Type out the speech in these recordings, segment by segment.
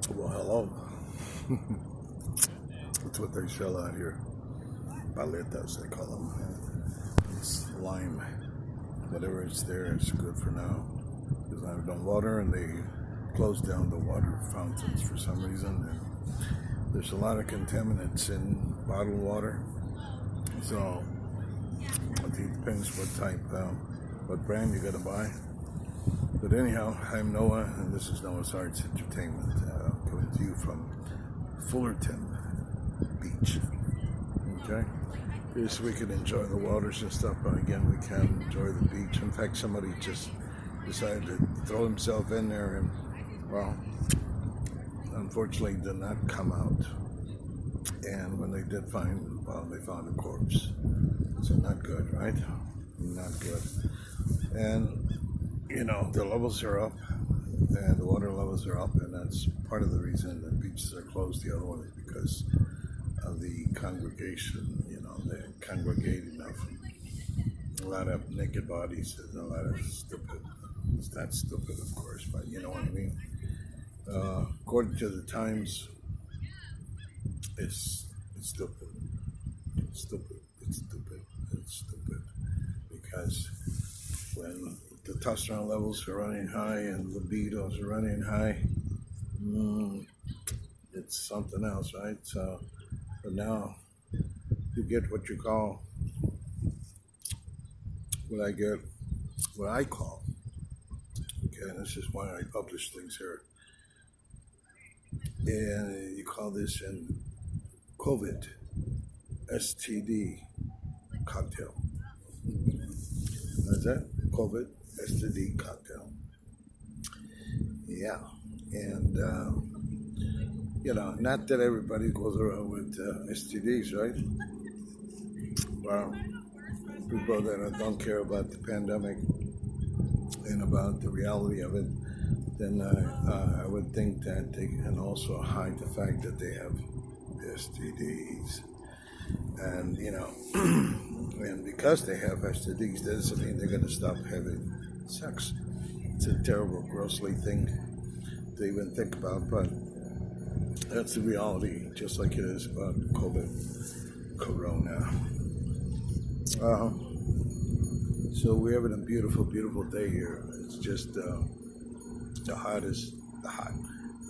Well, hello. That's what they sell out here. Paletas, they call them. It's lime. Whatever is there is good for now. Because I have no water and they closed down the water fountains for some reason. And there's a lot of contaminants in bottled water. So it depends what type, what brand you're going to buy. But anyhow, I'm Noah, and this is Noah's Arts Entertainment, coming to you from Fullerton Beach. Okay? Yes, we can enjoy the waters and stuff, but again, we can't enjoy the beach. In fact, somebody just decided to throw himself in there and, well, unfortunately did not come out. And when they did find, well, they found a corpse. So not good, right? Not good. And you know, the levels are up, and the water levels are up, and that's part of the reason that beaches are closed. The other one is because of the congregation, you know, they're congregating of a lot of naked bodies and a lot of stupid. It's not stupid, of course, but you know what I mean. According to the Times, it's stupid. It's stupid. It's stupid. It's stupid. Because when the testosterone levels are running high and libidos are running high, it's something else, right? So, but now you get what you call, what I call, okay, this is why I publish things here, and you call this in COVID STD cocktail. Is that COVID STD cocktail? Yeah, and you know, not that everybody goes around with STDs, right? Well, people that don't care about the pandemic and about the reality of it, then I would think that they can also hide the fact that they have STDs. And, you know, and because they have STDs, that doesn't mean they're going to stop having sex. It's a terrible, grossly thing to even think about, but that's the reality, just like it is about Corona. So we're having a beautiful, beautiful day here. It's just the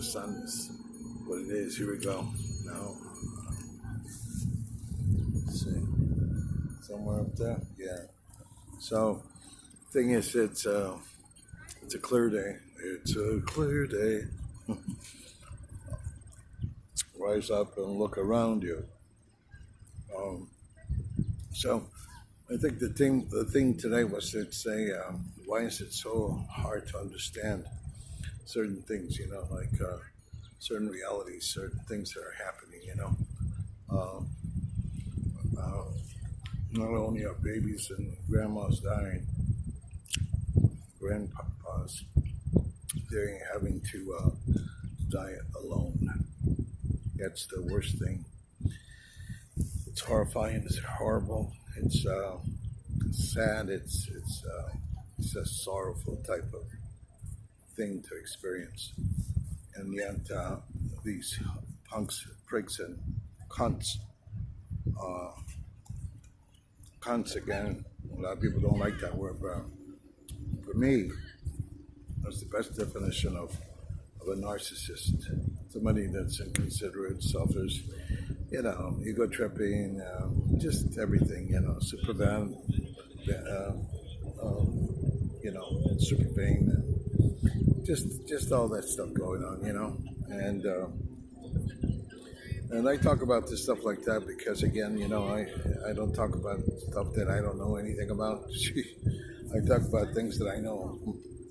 sun is what it is. Here we go. Now, let's see, somewhere up there, yeah. So, thing is, it's a clear day. It's a clear day. Rise up and look around you. So, I think the thing today was to say, why is it so hard to understand certain things? You know, like certain realities, certain things that are happening. You know, not only are babies and grandmas dying, grandpapas, they're having to die alone. That's the worst thing. It's horrifying. It's horrible. It's sad. It's a sorrowful type of thing to experience. And yet these punks, prigs, and cunts, uh, cunts again. A lot of people don't like that word, but for me, that's the best definition of a narcissist. Somebody that's inconsiderate, selfish, you know, ego tripping, just everything, you know, super van, you know, super vain, and just all that stuff going on, you know, and I talk about this stuff like that because, again, you know, I don't talk about stuff that I don't know anything about. I talk about things that I know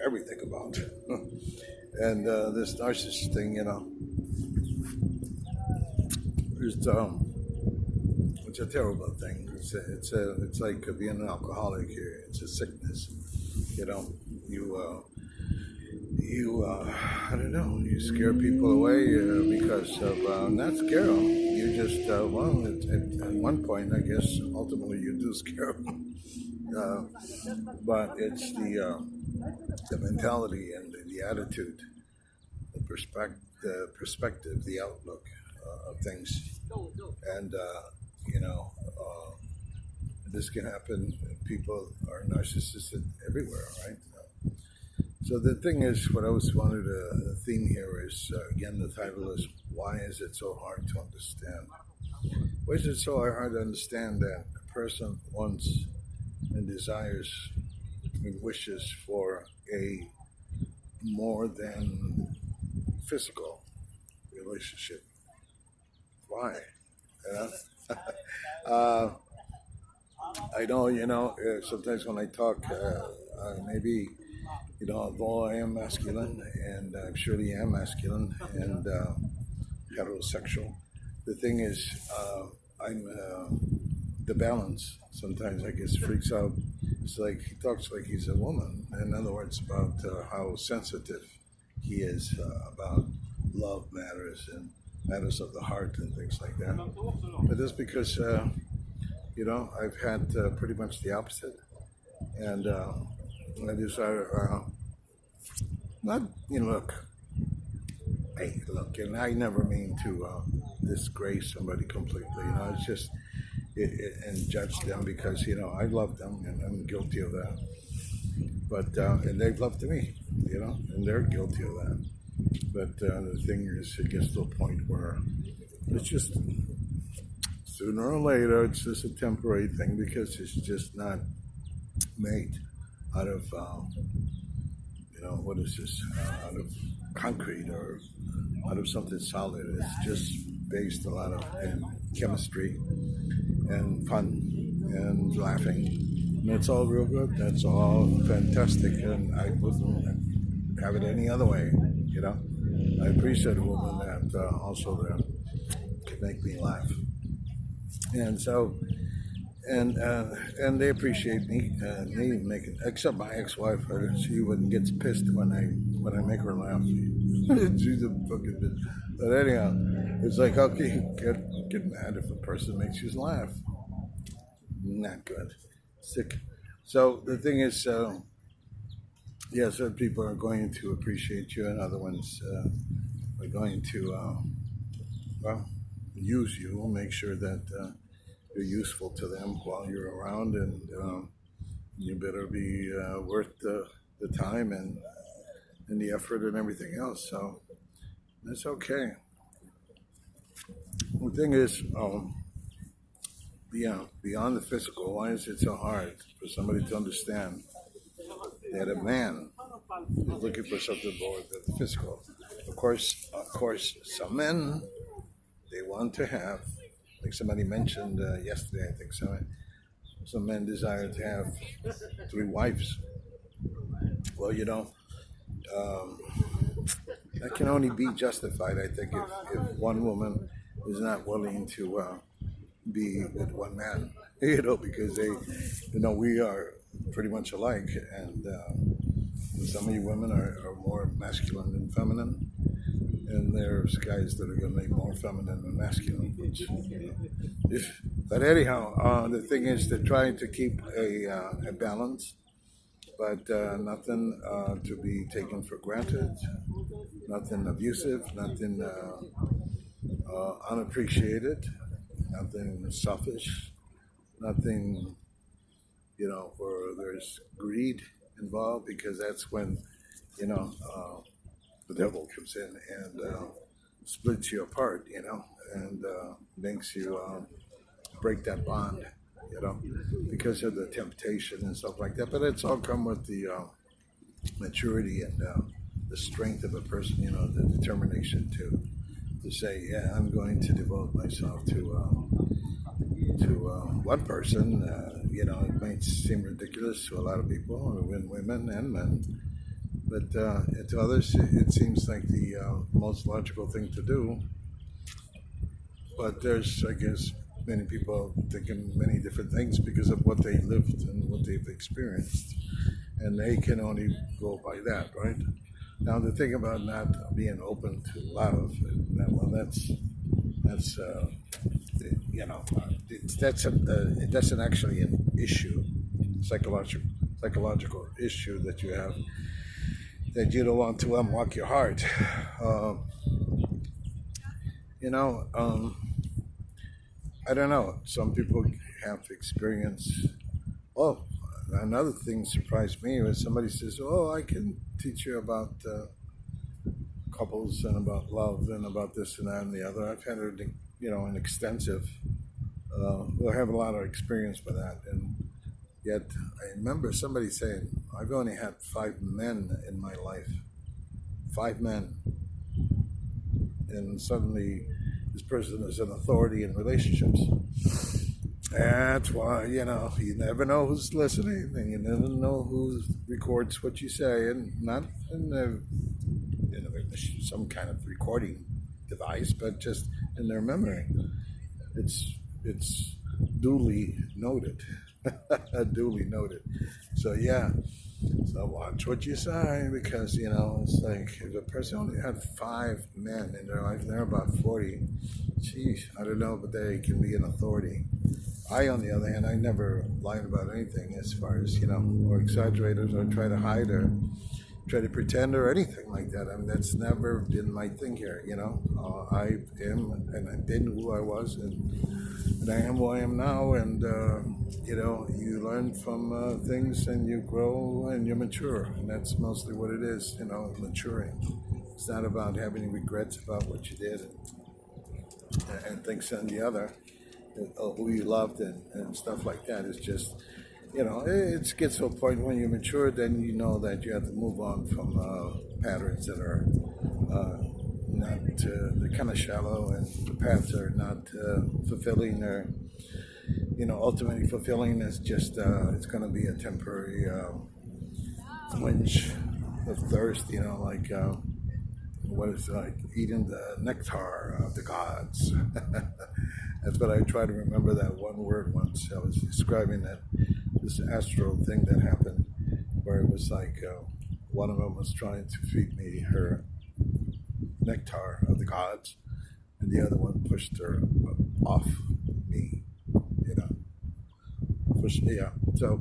everything about. And this narcissist thing, you know, it's a terrible thing. It's like being an alcoholic here. It's a sickness, you know. I don't know. You scare people away because of not scare them. You just well, at one point, I guess, ultimately you do scare them. But it's the mentality and the attitude, the perspective, the outlook of things, and you know, this can happen. People are narcissistic everywhere, right? So the thing is, what I was wanted to theme here is again the title is why is it so hard to understand? Why is it so hard to understand that a person wants and desires and wishes for a more than physical relationship? Why? You know? I know, sometimes when I talk, maybe, although I am masculine, and I surely am masculine and heterosexual, the thing is, I'm the balance sometimes I guess freaks out. It's like he talks like he's a woman. In other words, about how sensitive he is about love matters and matters of the heart and things like that. But that's because I've had pretty much the opposite, and I decided not look, and I never mean to disgrace somebody completely. It's just and judge them because I love them and I'm guilty of that. But and they've loved me, and they're guilty of that. But the thing is, it gets to a point where it's just sooner or later it's just a temporary thing because it's just not made out of what is this out of concrete or out of something solid. It's just based a lot of chemistry and fun and laughing. And it's all real good. That's all fantastic, and I wouldn't have it any other way. I appreciate a woman that also that can make me laugh, and so and they appreciate me. They make it, except my ex-wife. She wouldn't gets pissed when I make her laugh. She's a fucking bitch. But anyhow, it's like, okay, get mad if a person makes you laugh. Not good. Sick. So the thing is, certain people are going to appreciate you, and other ones are going to, use you. Make sure that you're useful to them while you're around, and you better be worth the time and the effort and everything else. So that's okay. The thing is, beyond the physical, why is it so hard for somebody to understand that a man is looking for something more than the physical? Of course, some men, they want to have, like somebody mentioned yesterday, I think some men desire to have 3 wives. Well, that can only be justified, I think, if one woman is not willing to be with one man, because they, we are pretty much alike, and some of you women are more masculine than feminine, and there's guys that are going to be more feminine than masculine. But anyhow, the thing is they're trying to keep a balance, but nothing to be taken for granted, nothing abusive, nothing unappreciated, nothing selfish, nothing, where there's greed involved, because that's when, the devil comes in and splits you apart, and makes you break that bond, because of the temptation and stuff like that. But it's all come with the maturity and the strength of a person, the determination to say, yeah, I'm going to devote myself to one person. It might seem ridiculous to a lot of people, women and men, but to others it seems like the most logical thing to do. But there's, I guess, many people thinking many different things because of what they lived and what they've experienced, and they can only go by that, right? Now, the thing about not being open to love, that's actually an issue, psychological issue that you have, that you don't want to unlock your heart. You know, I don't know. Some people have experience. Oh, another thing surprised me was somebody says, "Oh, I can teach you about couples and about love and about this and that and the other." I've had an extensive. I have a lot of experience with that, and yet I remember somebody saying, "I've only had 5 men in my life, 5 men," and suddenly this person is an authority in relationships. That's why, you never know who's listening, and you never know who records what you say, and not some kind of recording device, but just in their memory. It's duly noted, duly noted. So yeah, so watch what you say, because it's like if a person only had 5 men in their life, and they're about 40. Geez, I don't know, but they can be an authority. I, on the other hand, I never lied about anything as far as, or exaggerated or try to hide or try to pretend or anything like that. I mean, that's never been my thing here, I am and I've been who I was, and I am who I am now, and, you learn from things, and you grow and you mature, and that's mostly what it is, maturing. It's not about having regrets about what you did and things and the other. Who you loved and stuff like that. It's just, it gets to a point when you mature, then you know that you have to move on from patterns that are not, they're kind of shallow, and the paths are not fulfilling, or, ultimately fulfilling. Is just, it's going to be a temporary quench of thirst, like, what is it, like eating the nectar of the gods. That's what I try to remember, that one word once. I was describing this astral thing that happened, where it was like one of them was trying to feed me her nectar of the gods, and the other one pushed her off me, pushed me out. So,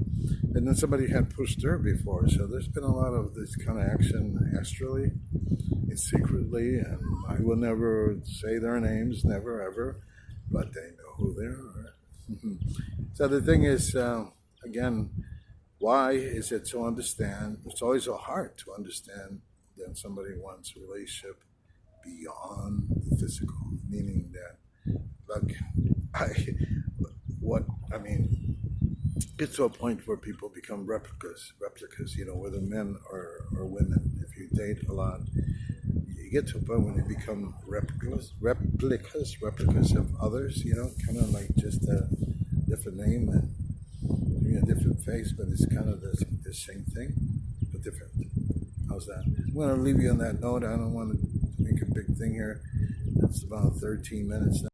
and then somebody had pushed her before. So there's been a lot of this kind of action astrally and secretly, and I will never say their names, never ever, but they know who they are. So the thing is, again, why is it so understand? It's always so hard to understand that somebody wants a relationship beyond the physical, meaning that, look, it's to a point where people become replicas, whether men or women. If you date a lot, you get to a point when you become replicas of others, kind of like just a different name and a different face, but it's kind of the same thing, but different. How's that? I'm going to leave you on that note. I don't want to make a big thing here. It's about 13 minutes now.